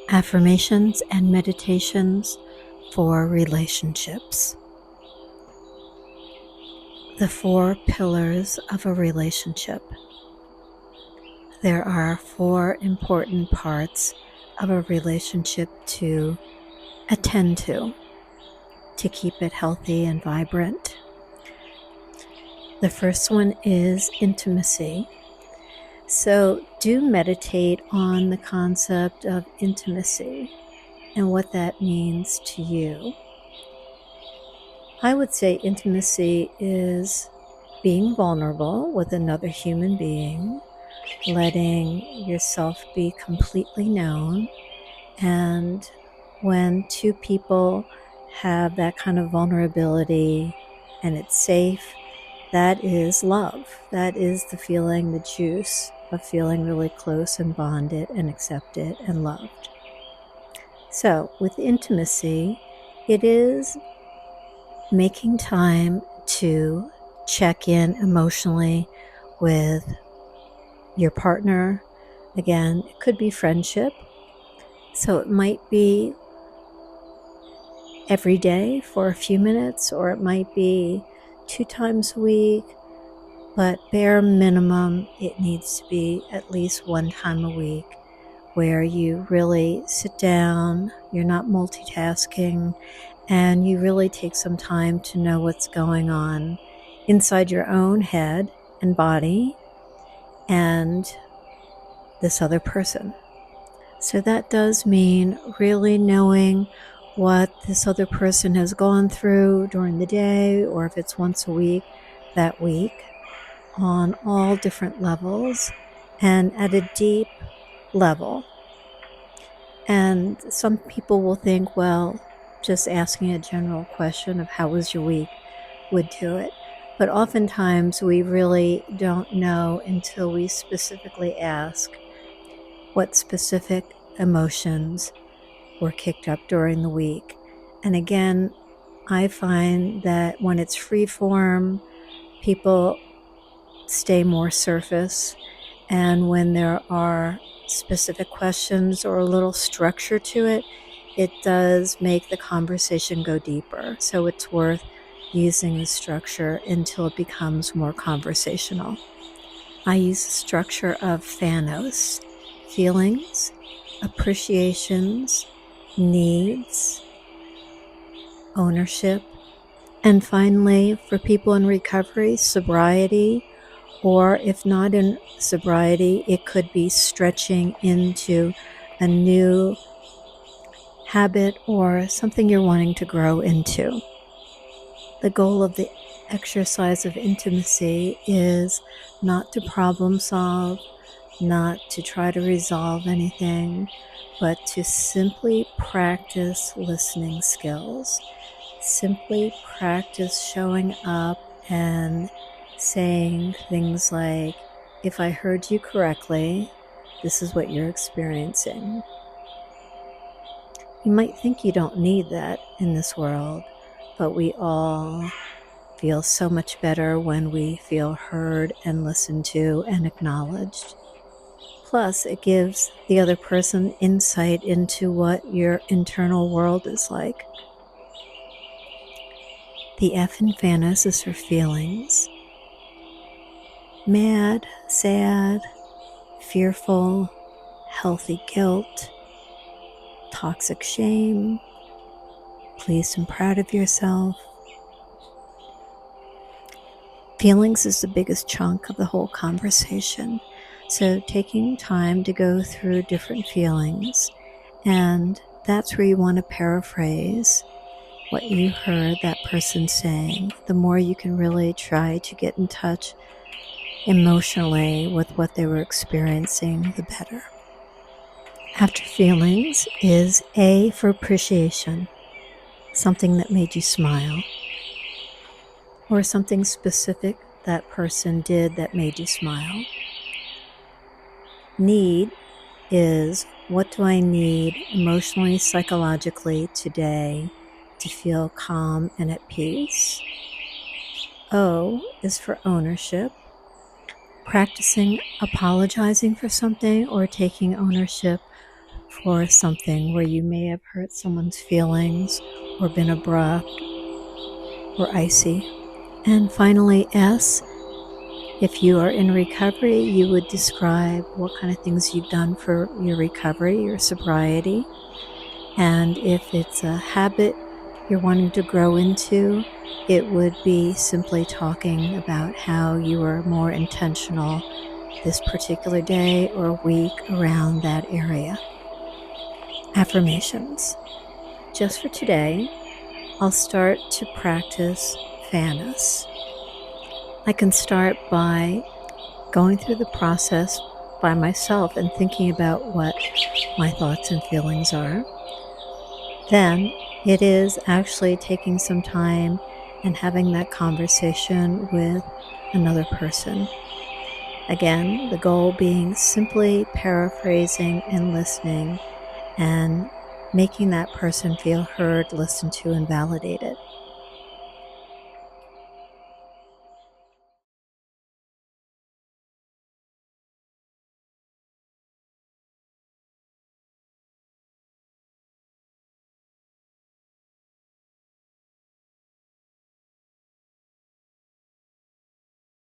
Affirmations and meditations for relationships. The 4 pillars of a relationship. There are 4 important parts of a relationship to attend to keep it healthy and vibrant. The first one is intimacy. So do meditate on the concept of intimacy and what that means to you. I would say intimacy is being vulnerable with another human being, letting yourself be completely known. And when 2 people have that kind of vulnerability and it's safe, that is love. That is the feeling, the juice of feeling really close and bonded and accepted and loved. So with intimacy, it is making time to check in emotionally with your partner. Again, it could be friendship. So it might be every day for a few minutes, or it might be 2 times a week, but bare minimum, it needs to be at least 1 time a week where you really sit down, you're not multitasking, and you really take some time to know what's going on inside your own head and body and this other person. So that does mean really knowing what this other person has gone through during the day, or if it's once a week, that week, on all different levels and at a deep level. And some people will think, well, just asking a general question of how was your week would do it. But oftentimes we really don't know until we specifically ask what specific emotions were kicked up during the week. And again, I find that when it's free form, people stay more surface. And when there are specific questions or a little structure to it, it does make the conversation go deeper. So it's worth using the structure until it becomes more conversational. I use the structure of FANOS: feelings, appreciations, needs, ownership, and finally, for people in recovery, sobriety, or if not in sobriety, it could be stretching into a new habit or something you're wanting to grow into. The goal of the exercise of intimacy is not to problem solve, not to try to resolve anything, but to simply practice listening skills. Simply practice showing up and saying things like, if I heard you correctly, this is what you're experiencing. You might think you don't need that in this world, but we all feel so much better when we feel heard and listened to and acknowledged. Plus, it gives the other person insight into what your internal world is like. The F in FANOS is for feelings. Mad, sad, fearful, healthy guilt, toxic shame, pleased and proud of yourself. Feelings is the biggest chunk of the whole conversation. So taking time to go through different feelings, and that's where you want to paraphrase what you heard that person saying. The more you can really try to get in touch emotionally with what they were experiencing, the better. After feelings is A for appreciation, something that made you smile, or something specific that person did that made you smile. Need is, what do I need emotionally, psychologically today to feel calm and at peace? O is for ownership, practicing apologizing for something or taking ownership for something where you may have hurt someone's feelings or been abrupt or icy. And finally, S, if you are in recovery, you would describe what kind of things you've done for your recovery, your sobriety. And if it's a habit you're wanting to grow into, it would be simply talking about how you are more intentional this particular day or week around that area. Affirmations. Just for today, I'll start to practice fairness. I can start by going through the process by myself and thinking about what my thoughts and feelings are. Then it is actually taking some time and having that conversation with another person. Again, the goal being simply paraphrasing and listening and making that person feel heard, listened to, and validated.